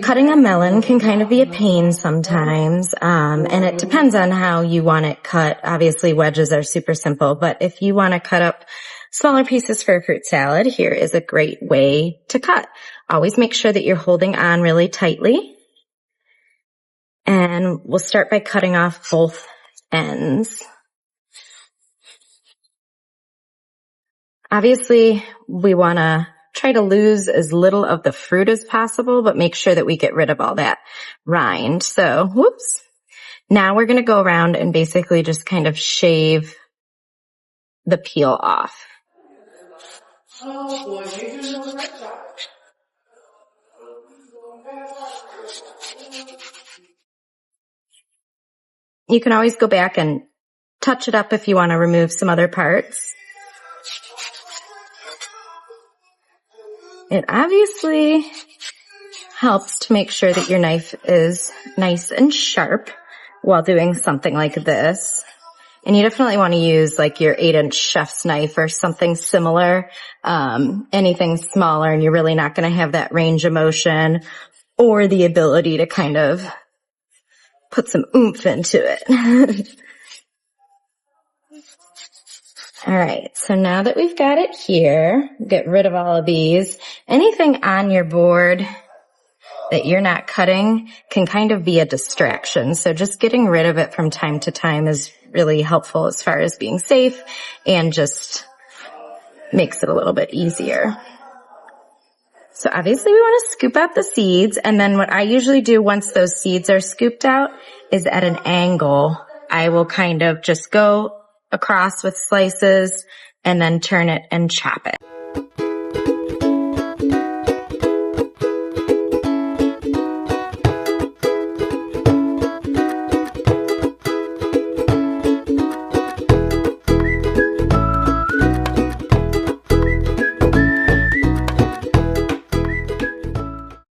Cutting a melon can kind of be a pain sometimes, and it depends on how you want it cut. Obviously, wedges are super simple, but if you want to cut up smaller pieces for a fruit salad, here is a great way to cut. Always make sure that you're holding on really tightly. And we'll start by cutting off both ends. Obviously, we want to try to lose as little of the fruit as possible, but make sure that we get rid of all that rind. So, whoops. Now we're going to go around and basically just kind of shave the peel off. You can always go back and touch it up if you want to remove some other parts. It obviously helps to make sure that your knife is nice and sharp while doing something like this. And you definitely want to use like your 8-inch chef's knife or something similar. Anything smaller, and you're really not going to have that range of motion or the ability to kind of put some oomph into it. All right, so now that we've got it here, get rid of all of these. Anything on your board that you're not cutting can kind of be a distraction. So just getting rid of it from time to time is really helpful as far as being safe and just makes it a little bit easier. So obviously we want to scoop out the seeds, and then what I usually do once those seeds are scooped out is at an angle, I will kind of just go across with slices and then turn it and chop it.